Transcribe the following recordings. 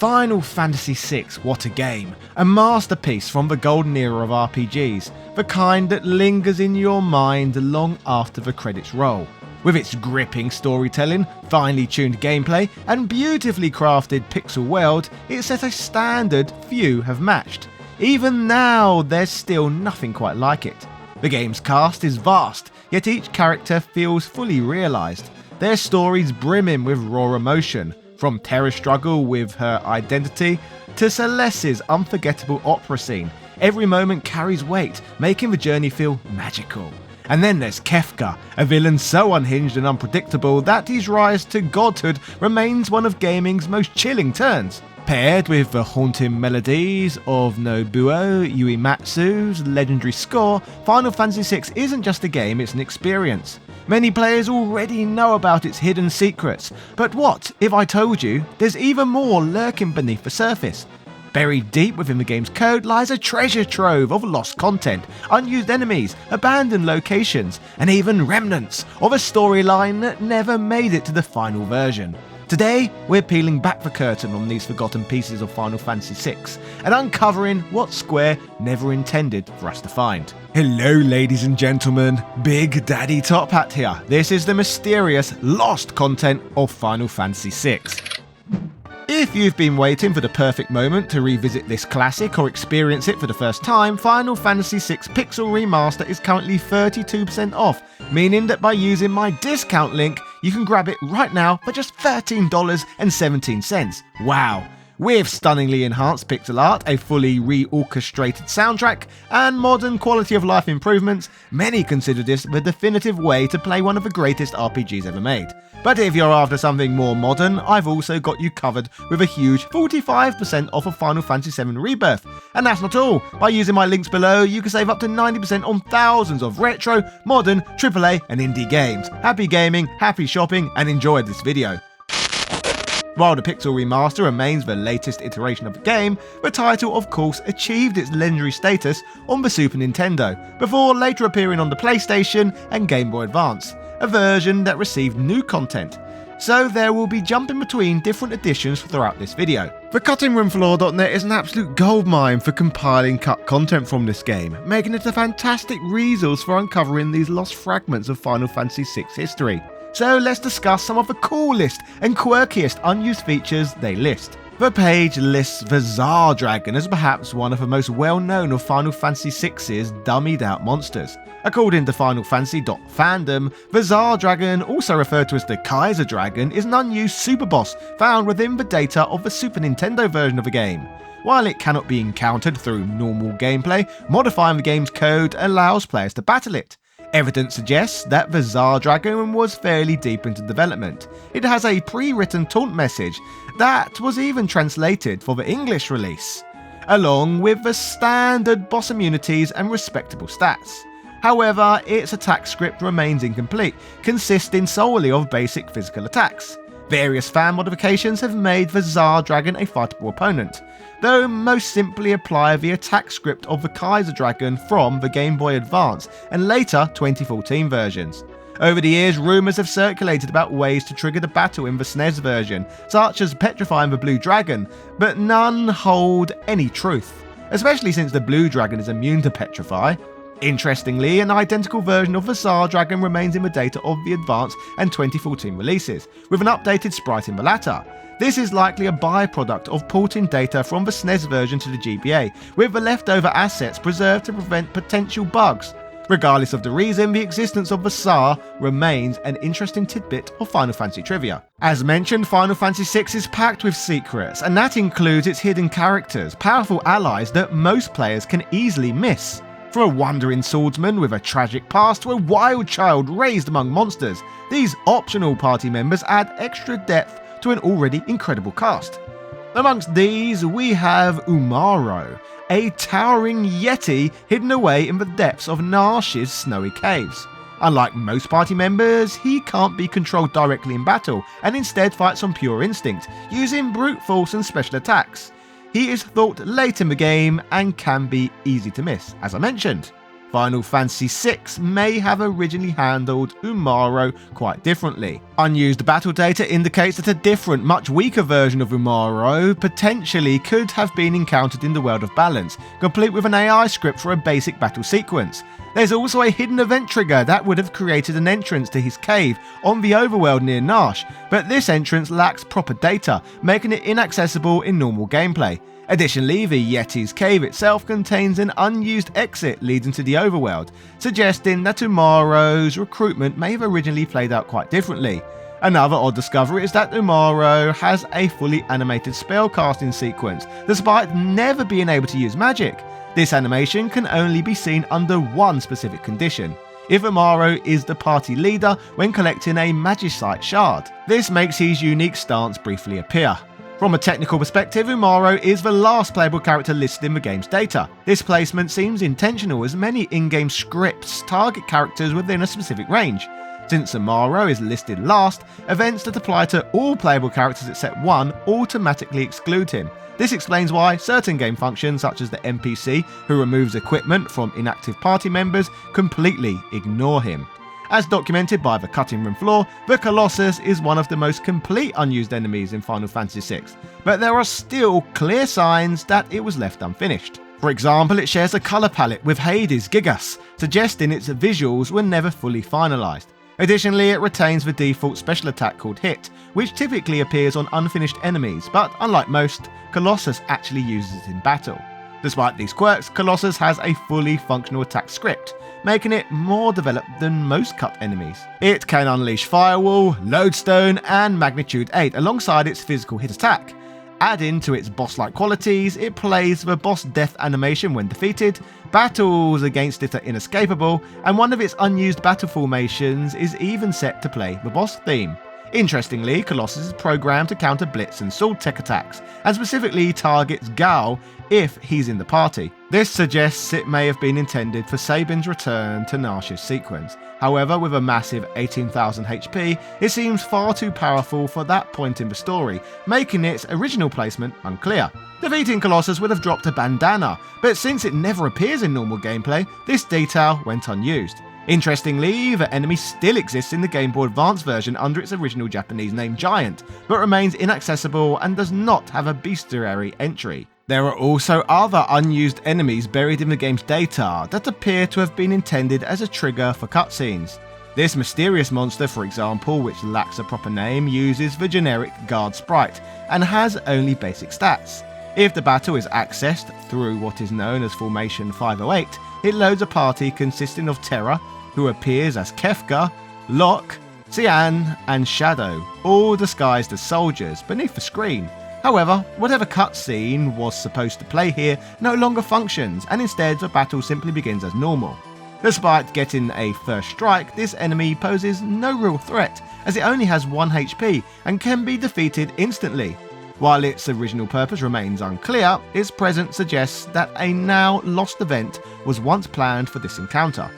Final Fantasy VI, what a game. A masterpiece from the golden era of RPGs, the kind that lingers in your mind long after the credits roll. With its gripping storytelling, finely tuned gameplay, and beautifully crafted pixel world, it set a standard few have matched. Even now, there's still nothing quite like it. The game's cast is vast, yet each character feels fully realised. Their stories brimming with raw emotion, from Terra's struggle with her identity to Celeste's unforgettable opera scene. Every moment carries weight, making the journey feel magical. And then there's Kefka, a villain so unhinged and unpredictable that his rise to godhood remains one of gaming's most chilling turns. Paired with the haunting melodies of Nobuo Uematsu's legendary score, Final Fantasy VI isn't just a game, it's an experience. Many players already know about its hidden secrets, but what if I told you there's even more lurking beneath the surface? Buried deep within the game's code lies a treasure trove of lost content, unused enemies, abandoned locations, and even remnants of a storyline that never made it to the final version. Today, we're peeling back the curtain on these forgotten pieces of Final Fantasy VI and uncovering what Square never intended for us to find. Hello ladies and gentlemen, Big Daddy Top Hat here. This is the mysterious lost content of Final Fantasy VI. If you've been waiting for the perfect moment to revisit this classic or experience it for the first time, Final Fantasy VI Pixel Remaster is currently 32% off, meaning that by using my discount link, you can grab it right now for just $13.17. Wow! With stunningly enhanced pixel art, a fully re-orchestrated soundtrack, and modern quality of life improvements, many consider this the definitive way to play one of the greatest RPGs ever made. But if you're after something more modern, I've also got you covered with a huge 45% off of Final Fantasy VII Rebirth. And that's not all. By using my links below, you can save up to 90% on thousands of retro, modern, AAA and indie games. Happy gaming, happy shopping, and enjoy this video. While the Pixel Remaster remains the latest iteration of the game, the title of course achieved its legendary status on the Super Nintendo, before later appearing on the PlayStation and Game Boy Advance, a version that received new content. So there will be jumping between different editions throughout this video. The CuttingRoomFloor.net is an absolute goldmine for compiling cut content from this game, making it a fantastic resource for uncovering these lost fragments of Final Fantasy VI history. So let's discuss some of the coolest and quirkiest unused features they list. The page lists the Czar Dragon as perhaps one of the most well-known of Final Fantasy VI's dummied out monsters. According to Final Fantasy.fandom, the Czar Dragon, also referred to as the Kaiser Dragon, is an unused super boss found within the data of the Super Nintendo version of the game. While it cannot be encountered through normal gameplay, modifying the game's code allows players to battle it. Evidence suggests that the Czar Dragon was fairly deep into development. It has a pre-written taunt message that was even translated for the English release, along with the standard boss immunities and respectable stats. However, its attack script remains incomplete, consisting solely of basic physical attacks. Various fan modifications have made the Czar Dragon a fightable opponent, though most simply apply the attack script of the Kaiser Dragon from the Game Boy Advance and later 2014 versions. Over the years, rumours have circulated about ways to trigger the battle in the SNES version, such as petrifying the Blue Dragon, but none hold any truth, especially since the Blue Dragon is immune to petrify. Interestingly, an identical version of the Czar Dragon remains in the data of the Advance and 2014 releases, with an updated sprite in the latter. This is likely a byproduct of porting data from the SNES version to the GBA, with the leftover assets preserved to prevent potential bugs. Regardless of the reason, the existence of the Tsar remains an interesting tidbit of Final Fantasy trivia. As mentioned, Final Fantasy VI is packed with secrets, and that includes its hidden characters, powerful allies that most players can easily miss. From a wandering swordsman with a tragic past to a wild child raised among monsters, these optional party members add extra depth to an already incredible cast. Amongst these, we have Umaro, a towering yeti hidden away in the depths of Narsh's snowy caves. Unlike most party members, he can't be controlled directly in battle, and instead fights on pure instinct, using brute force and special attacks. He is thought late in the game and can be easy to miss, as I mentioned. Final Fantasy VI may have originally handled Umaro quite differently. Unused battle data indicates that a different, much weaker version of Umaro potentially could have been encountered in the World of Balance, complete with an AI script for a basic battle sequence. There's also a hidden event trigger that would have created an entrance to his cave on the overworld near Nash, but this entrance lacks proper data, making it inaccessible in normal gameplay. Additionally, the Yeti's cave itself contains an unused exit leading to the overworld, suggesting that Umaro's recruitment may have originally played out quite differently. Another odd discovery is that Umaro has a fully animated spellcasting sequence, despite never being able to use magic. This animation can only be seen under one specific condition: if Umaro is the party leader when collecting a Magicite shard. This makes his unique stance briefly appear. From a technical perspective, Umaro is the last playable character listed in the game's data. This placement seems intentional, as many in-game scripts target characters within a specific range. Since Umaro is listed last, events that apply to all playable characters except one automatically exclude him. This explains why certain game functions, such as the NPC who removes equipment from inactive party members, completely ignore him. As documented by the Cutting Room Floor, the Colossus is one of the most complete unused enemies in Final Fantasy VI, but there are still clear signs that it was left unfinished. For example, it shares a colour palette with Hades' Gigas, suggesting its visuals were never fully finalised. Additionally, it retains the default special attack called Hit, which typically appears on unfinished enemies, but unlike most, Colossus actually uses it in battle. Despite these quirks, Colossus has a fully functional attack script, making it more developed than most cut enemies. It can unleash Firewall, Lodestone, and Magnitude 8 alongside its physical hit attack. Adding to its boss-like qualities, it plays the boss death animation when defeated, battles against it are inescapable, and one of its unused battle formations is even set to play the boss theme. Interestingly, Colossus is programmed to counter Blitz and Sword Tech attacks, and specifically targets Gal if he's in the party. This suggests it may have been intended for Sabin's return to Nash's sequence. However, with a massive 18,000 HP, it seems far too powerful for that point in the story, making its original placement unclear. Defeating Colossus would have dropped a bandana, but since it never appears in normal gameplay, this detail went unused. Interestingly, the enemy still exists in the Game Boy Advance version under its original Japanese name Giant, but remains inaccessible and does not have a bestiary entry. There are also other unused enemies buried in the game's data that appear to have been intended as a trigger for cutscenes. This mysterious monster, for example, which lacks a proper name, uses the generic guard sprite and has only basic stats. If the battle is accessed through what is known as Formation 508, it loads a party consisting of Terra, who appears as Kefka, Locke, Cyan, and Shadow, all disguised as soldiers beneath the screen. However, whatever cutscene was supposed to play here no longer functions, and instead the battle simply begins as normal. Despite getting a first strike, this enemy poses no real threat, as it only has 1 HP and can be defeated instantly. While its original purpose remains unclear, its presence suggests that a now lost event was once planned for this encounter.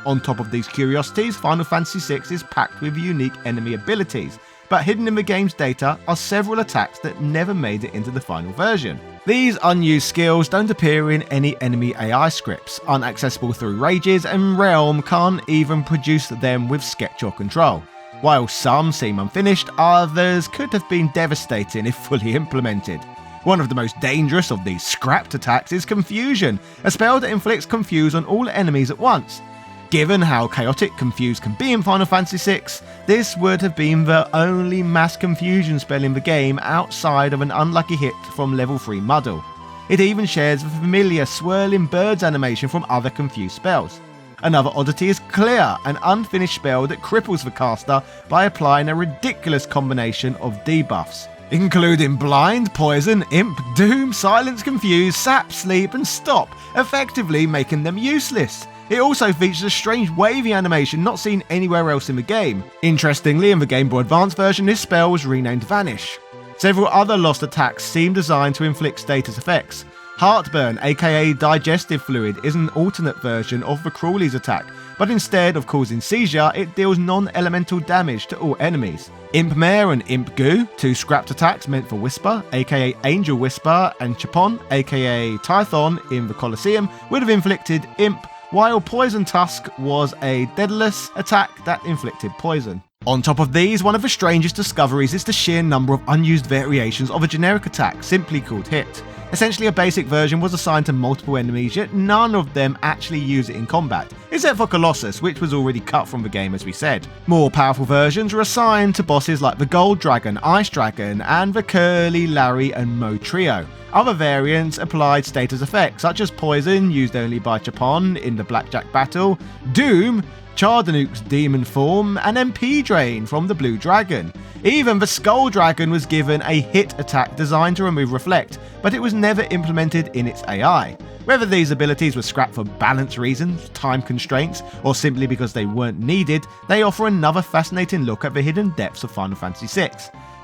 On top of these curiosities, Final Fantasy VI is packed with unique enemy abilities, but hidden in the game's data are several attacks that never made it into the final version. These unused skills don't appear in any enemy AI scripts, aren't accessible through rages, and Realm can't even produce them with sketch or control. While some seem unfinished, others could have been devastating if fully implemented. One of the most dangerous of these scrapped attacks is Confusion, a spell that inflicts confuse on all enemies at once. Given how chaotic Confuse can be in Final Fantasy VI, this would have been the only mass confusion spell in the game outside of an unlucky hit from level 3 Muddle. It even shares the familiar swirling birds animation from other Confuse spells. Another oddity is Clear, an unfinished spell that cripples the caster by applying a ridiculous combination of debuffs, including Blind, Poison, Imp, Doom, Silence, Confuse, Sap, Sleep, and Stop, effectively making them useless. It also features a strange wavy animation not seen anywhere else in the game. Interestingly, in the Game Boy Advance version, this spell was renamed Vanish. Several other lost attacks seem designed to inflict status effects. Heartburn, aka Digestive Fluid, is an alternate version of the Crawley's attack, but instead of causing seizure, it deals non-elemental damage to all enemies. Imp Mare and Imp Goo, 2 scrapped attacks meant for Whisper, aka Angel Whisper, and Chapon, aka Tython in the Colosseum, would have inflicted Imp while Poison Tusk was a deadless attack that inflicted poison. On top of these, one of the strangest discoveries is the sheer number of unused variations of a generic attack, simply called Hit. Essentially, a basic version was assigned to multiple enemies, yet none of them actually use it in combat, except for Colossus, which was already cut from the game as we said. More powerful versions were assigned to bosses like the Gold Dragon, Ice Dragon, and the Curly, Larry, and Mo trio. Other variants applied status effects, such as Poison, used only by Chapon in the Blackjack battle, Doom, Chardanuke's demon form, and MP Drain from the Blue Dragon. Even the Skull Dragon was given a hit attack designed to remove Reflect, but it was never implemented in its AI. Whether these abilities were scrapped for balance reasons, time constraints, or simply because they weren't needed, they offer another fascinating look at the hidden depths of Final Fantasy VI.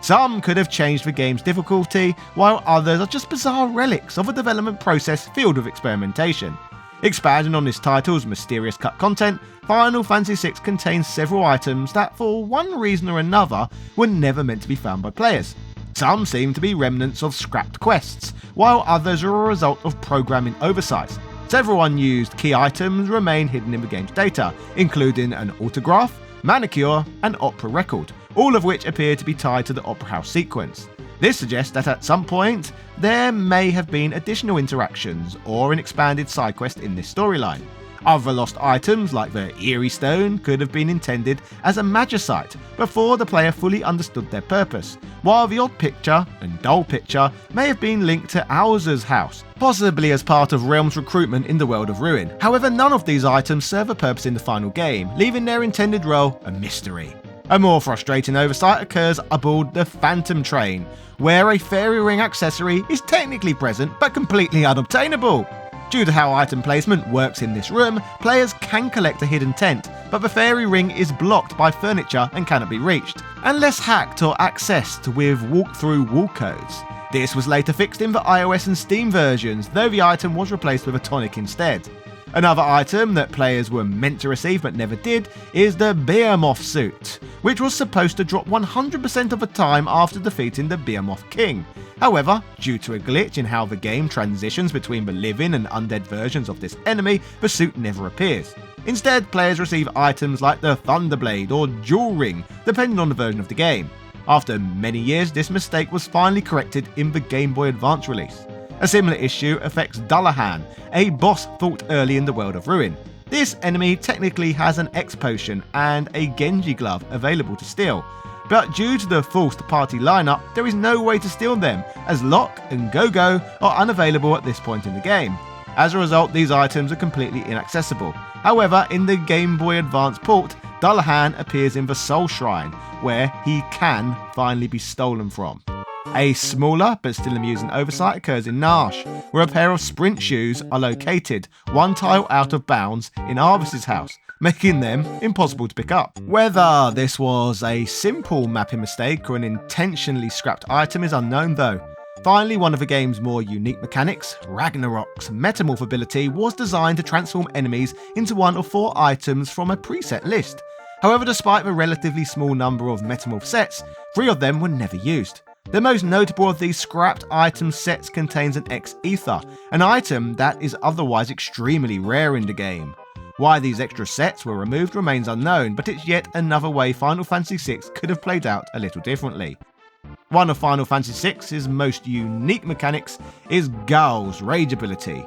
Some could have changed the game's difficulty, while others are just bizarre relics of a development process filled with experimentation. Expanding on this title's mysterious cut content, Final Fantasy VI contains several items that, for one reason or another, were never meant to be found by players. Some seem to be remnants of scrapped quests, while others are a result of programming oversight. Several unused key items remain hidden in the game's data, including an autograph, manicure, and opera record, all of which appear to be tied to the Opera House sequence. This suggests that at some point, there may have been additional interactions or an expanded side quest in this storyline. Other lost items, like the Eerie Stone, could have been intended as a magicite before the player fully understood their purpose, while the Odd Picture and Dull Picture may have been linked to Owser's house, possibly as part of Realm's recruitment in the World of Ruin. However, none of these items serve a purpose in the final game, leaving their intended role a mystery. A more frustrating oversight occurs aboard the Phantom Train, where a fairy ring accessory is technically present but completely unobtainable. Due to how item placement works in this room, players can collect a hidden tent, but the fairy ring is blocked by furniture and cannot be reached, unless hacked or accessed with walk-through wall codes. This was later fixed in the iOS and Steam versions, though the item was replaced with a tonic instead. Another item that players were meant to receive but never did is the Behemoth suit, which was supposed to drop 100% of the time after defeating the Behemoth King. However, due to a glitch in how the game transitions between the living and undead versions of this enemy, the suit never appears. Instead, players receive items like the Thunderblade or Jewel Ring, depending on the version of the game. After many years, this mistake was finally corrected in the Game Boy Advance release. A similar issue affects Dullahan, a boss fought early in the World of Ruin. This enemy technically has an X potion and a Genji glove available to steal, but due to the forced party lineup, there is no way to steal them, as Locke and Go-Go are unavailable at this point in the game. As a result, these items are completely inaccessible. However, in the Game Boy Advance port, Dullahan appears in the Soul Shrine, where he can finally be stolen from. A smaller but still amusing oversight occurs in Nash, where a pair of sprint shoes are located one tile out of bounds in Arvis's house, making them impossible to pick up. Whether this was a simple mapping mistake or an intentionally scrapped item is unknown though. Finally, one of the game's more unique mechanics, Ragnarok's Metamorph ability, was designed to transform enemies into one of 4 items from a preset list. However, despite the relatively small number of Metamorph sets, 3 of them were never used. The most notable of these scrapped item sets contains an X-Ether, an item that is otherwise extremely rare in the game. Why these extra sets were removed remains unknown, but it's yet another way Final Fantasy VI could have played out a little differently. One of Final Fantasy VI's most unique mechanics is Gaul's Rage ability,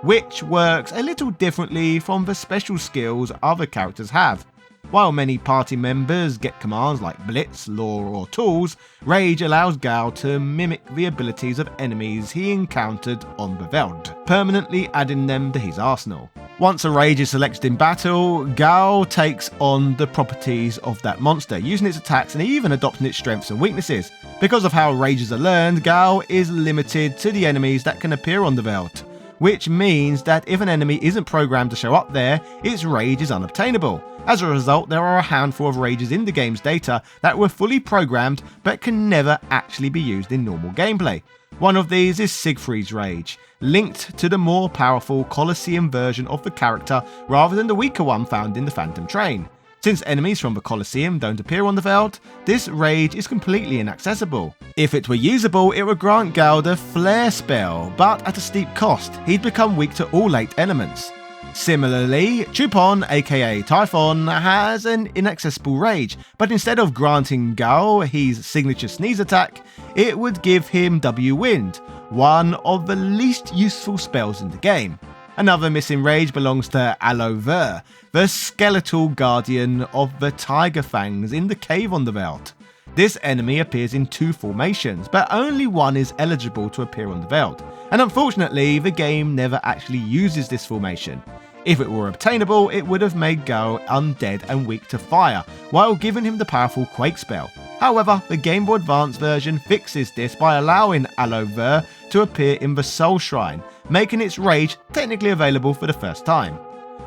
which works a little differently from the special skills other characters have. While many party members get commands like Blitz, Lore, or Tools, Rage allows Gaul to mimic the abilities of enemies he encountered on the Veld, permanently adding them to his arsenal. Once a Rage is selected in battle, Gaul takes on the properties of that monster, using its attacks and even adopting its strengths and weaknesses. Because of how Rages are learned, Gaul is limited to the enemies that can appear on the Veld, which means that if an enemy isn't programmed to show up there, its Rage is unobtainable. As a result, there are a handful of Rages in the game's data that were fully programmed but can never actually be used in normal gameplay. One of these is Siegfried's Rage, linked to the more powerful Colosseum version of the character rather than the weaker one found in the Phantom Train. Since enemies from the Colosseum don't appear on the Veld, this Rage is completely inaccessible. If it were usable, it would grant Gaul the Flare spell, but at a steep cost. He'd become weak to all 8 elements. Similarly, Chupon aka Typhon has an inaccessible rage, but instead of granting Gao his signature sneeze attack, it would give him W-Wind, one of the least useful spells in the game. Another missing rage belongs to Aloe Ver, the skeletal guardian of the Tiger Fangs in the cave on the Veld. This enemy appears in 2 formations, but only one is eligible to appear on the Veld, and unfortunately the game never actually uses this formation. If it were obtainable, it would have made Gao undead and weak to fire, while giving him the powerful Quake spell. However, the Game Boy Advance version fixes this by allowing Aloe Ver to appear in the Soul Shrine, making its rage technically available for the first time.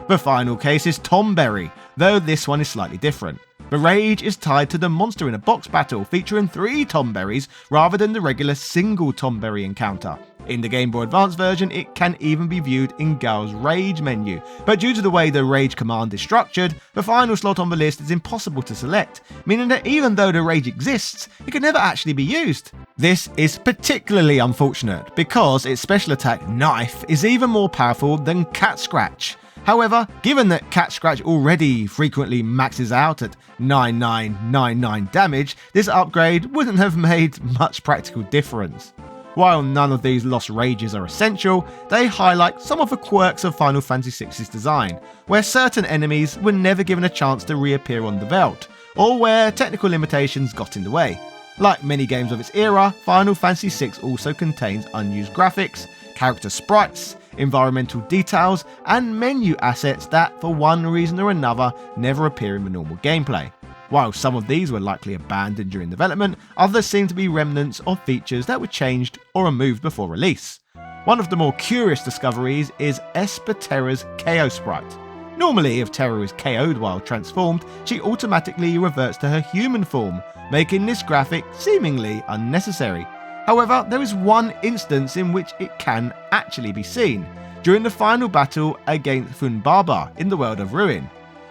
The final case is Tomberry, though this one is slightly different. The rage is tied to the monster in a box battle, featuring 3 Tomberries rather than the regular single Tomberry encounter. In the Game Boy Advance version, it can even be viewed in Gao's rage menu, but due to the way the rage command is structured, the final slot on the list is impossible to select, meaning that even though the rage exists, it can never actually be used. This is particularly unfortunate, because its special attack, Knife, is even more powerful than Cat Scratch. However, given that Cat Scratch already frequently maxes out at 9999 damage, this upgrade wouldn't have made much practical difference. While none of these lost rages are essential, they highlight some of the quirks of Final Fantasy VI's design, where certain enemies were never given a chance to reappear on the Veld, or where technical limitations got in the way. Like many games of its era, Final Fantasy VI also contains unused graphics, character sprites, environmental details, and menu assets that, for one reason or another, never appear in the normal gameplay. While some of these were likely abandoned during development, others seem to be remnants of features that were changed or removed before release. One of the more curious discoveries is Esper Terra's KO sprite. Normally, if Terra is KO'd while transformed, she automatically reverts to her human form, making this graphic seemingly unnecessary. However, there is one instance in which it can actually be seen, during the final battle against Funbaba in the World of Ruin.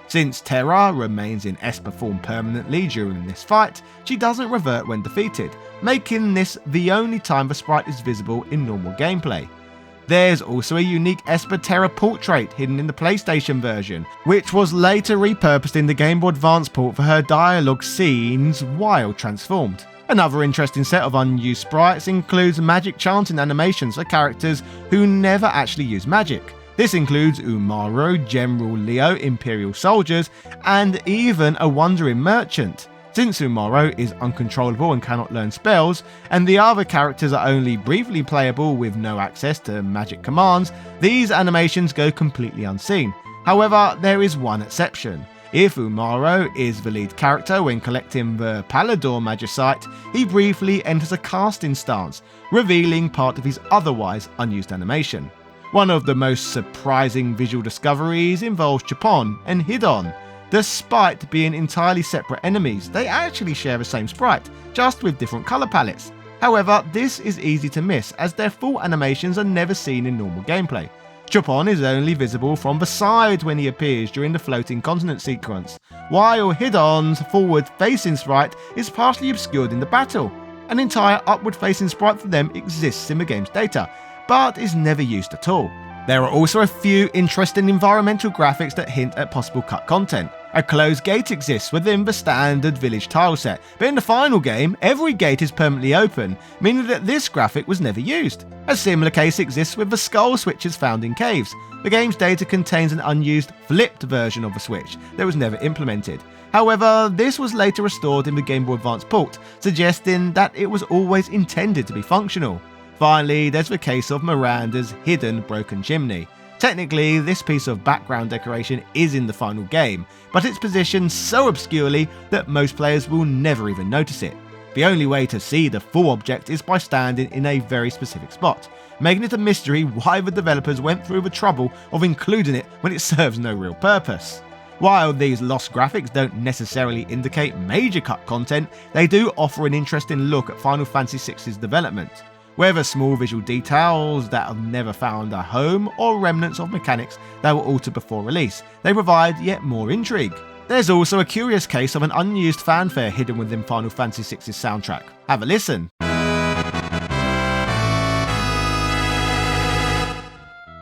Since Terra remains in Esper form permanently during this fight, she doesn't revert when defeated, making this the only time the sprite is visible in normal gameplay. There's also a unique Esper Terra portrait hidden in the PlayStation version, which was later repurposed in the Game Boy Advance port for her dialogue scenes while transformed. Another interesting set of unused sprites includes magic chanting animations for characters who never actually use magic. This includes Umaro, General Leo, Imperial Soldiers, and even a Wandering Merchant. Since Umaro is uncontrollable and cannot learn spells, and the other characters are only briefly playable with no access to magic commands, these animations go completely unseen. However, there is one exception. If Umaro is the lead character when collecting the Palador Magicite, he briefly enters a casting stance, revealing part of his otherwise unused animation. One of the most surprising visual discoveries involves Chupon and Hidon. Despite being entirely separate enemies, they actually share the same sprite, just with different colour palettes. However, this is easy to miss, as their full animations are never seen in normal gameplay. Chupon is only visible from the side when he appears during the floating continent sequence, while Hidon's forward-facing sprite is partially obscured in the battle. An entire upward-facing sprite for them exists in the game's data, but is never used at all. There are also a few interesting environmental graphics that hint at possible cut content. A closed gate exists within the standard village tile set, but in the final game, every gate is permanently open, meaning that this graphic was never used. A similar case exists with the skull switches found in caves. The game's data contains an unused, flipped version of the switch that was never implemented. However, this was later restored in the Game Boy Advance port, suggesting that it was always intended to be functional. Finally, there's the case of Miranda's hidden broken chimney. Technically, this piece of background decoration is in the final game, but it's positioned so obscurely that most players will never even notice it. The only way to see the full object is by standing in a very specific spot, making it a mystery why the developers went through the trouble of including it when it serves no real purpose. While these lost graphics don't necessarily indicate major cut content, they do offer an interesting look at Final Fantasy VI's development. Whether small visual details that have never found a home or remnants of mechanics that were altered before release, they provide yet more intrigue. There's also a curious case of an unused fanfare hidden within Final Fantasy VI's soundtrack. Have a listen.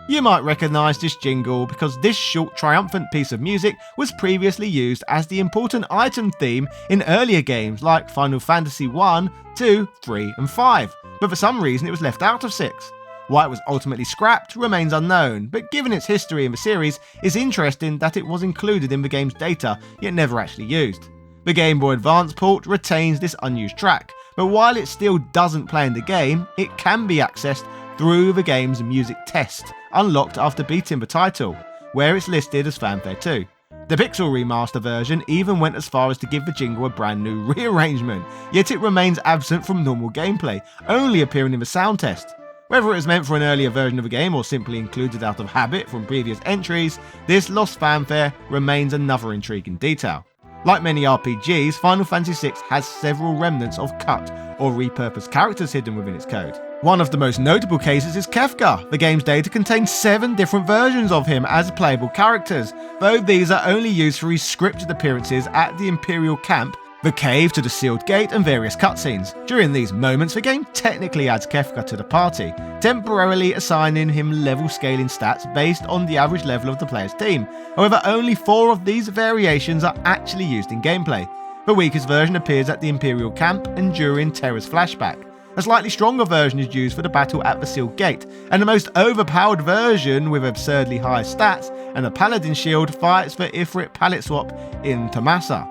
You might recognise this jingle because this short triumphant piece of music was previously used as the important item theme in earlier games like Final Fantasy 1, 2, 3 and 5, but for some reason it was left out of 6. Why it was ultimately scrapped remains unknown, but given its history in the series, it's interesting that it was included in the game's data, yet never actually used. The Game Boy Advance port retains this unused track, but while it still doesn't play in the game, it can be accessed through the game's music test, unlocked after beating the title, where it's listed as Fanfare 2. The Pixel Remaster version even went as far as to give the jingle a brand new rearrangement, yet it remains absent from normal gameplay, only appearing in the sound test. Whether it was meant for an earlier version of the game or simply included out of habit from previous entries, this lost fanfare remains another intriguing detail. Like many RPGs, Final Fantasy VI has several remnants of cut or repurposed characters hidden within its code. One of the most notable cases is Kefka. The game's data contains 7 different versions of him as playable characters, though these are only used for his scripted appearances at the Imperial camp, the cave to the sealed gate and various cutscenes. During these moments, the game technically adds Kefka to the party, temporarily assigning him level scaling stats based on the average level of the player's team. However, only 4 of these variations are actually used in gameplay. The weakest version appears at the Imperial camp and during Terra's flashback. A slightly stronger version is used for the battle at the sealed gate, and the most overpowered version with absurdly high stats and a paladin shield fights the Ifrit palette swap in Tomasa.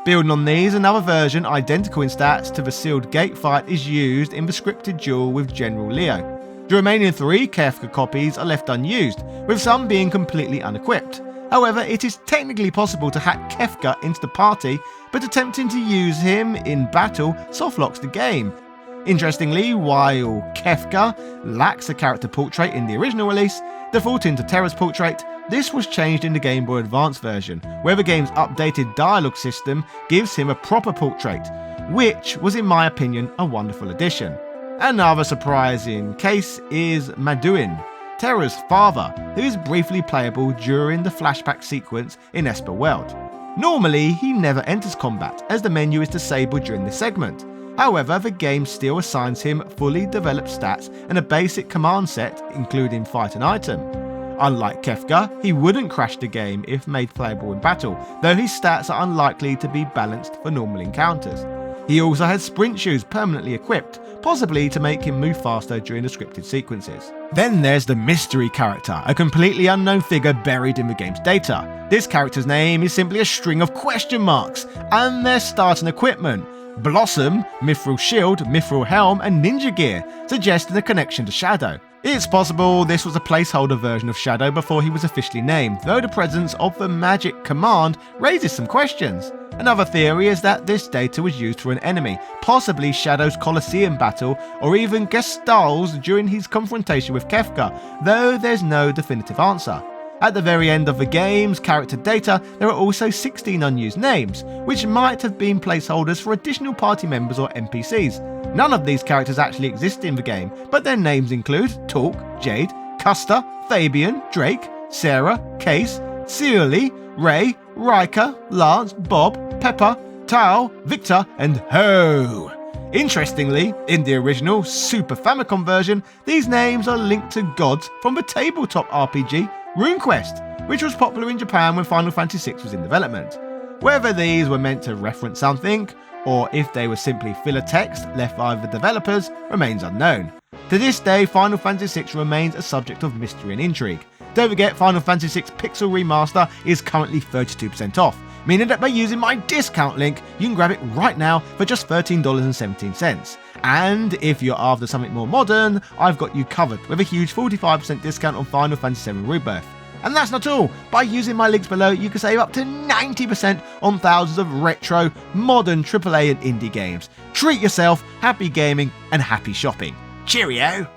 Building on these, another version identical in stats to the sealed gate fight is used in the scripted duel with General Leo. The remaining 3 Kefka copies are left unused, with some being completely unequipped. However, it is technically possible to hack Kefka into the party, but attempting to use him in battle softlocks the game. Interestingly, while Kefka lacks a character portrait in the original release, defaulting to Terra's portrait, this was changed in the Game Boy Advance version, where the game's updated dialogue system gives him a proper portrait, which was in my opinion a wonderful addition. Another surprising case is Maduin, Terra's father, who is briefly playable during the flashback sequence in Esper World. Normally, he never enters combat, as the menu is disabled during this segment. However, the game still assigns him fully developed stats and a basic command set, including fight and item. Unlike Kefka, he wouldn't crash the game if made playable in battle, though his stats are unlikely to be balanced for normal encounters. He also has sprint shoes permanently equipped, possibly to make him move faster during the scripted sequences. Then there's the mystery character, a completely unknown figure buried in the game's data. This character's name is simply a string of question marks, and their starting equipment: Blossom, Mithril Shield, Mithril Helm and Ninja Gear, suggesting a connection to Shadow. It's possible this was a placeholder version of Shadow before he was officially named, though the presence of the magic command raises some questions. Another theory is that this data was used for an enemy, possibly Shadow's Colosseum battle or even Gestal's during his confrontation with Kefka, though there's no definitive answer. At the very end of the game's character data, there are also 16 unused names, which might have been placeholders for additional party members or NPCs. None of these characters actually exist in the game, but their names include Talk, Jade, Custer, Fabian, Drake, Sarah, Case, Searly, Ray, Riker, Lance, Bob, Pepper, Tao, Victor, and Ho. Interestingly, in the original Super Famicom version, these names are linked to gods from the tabletop RPG RuneQuest, which was popular in Japan when Final Fantasy VI was in development. Whether these were meant to reference something, or if they were simply filler text left by the developers, remains unknown. To this day, Final Fantasy VI remains a subject of mystery and intrigue. Don't forget, Final Fantasy VI Pixel Remaster is currently 32% off, meaning that by using my discount link, you can grab it right now for just $13.17. And if you're after something more modern, I've got you covered with a huge 45% discount on Final Fantasy VII Rebirth. And that's not all. By using my links below, you can save up to 90% on thousands of retro, modern AAA and indie games. Treat yourself, happy gaming, and happy shopping. Cheerio!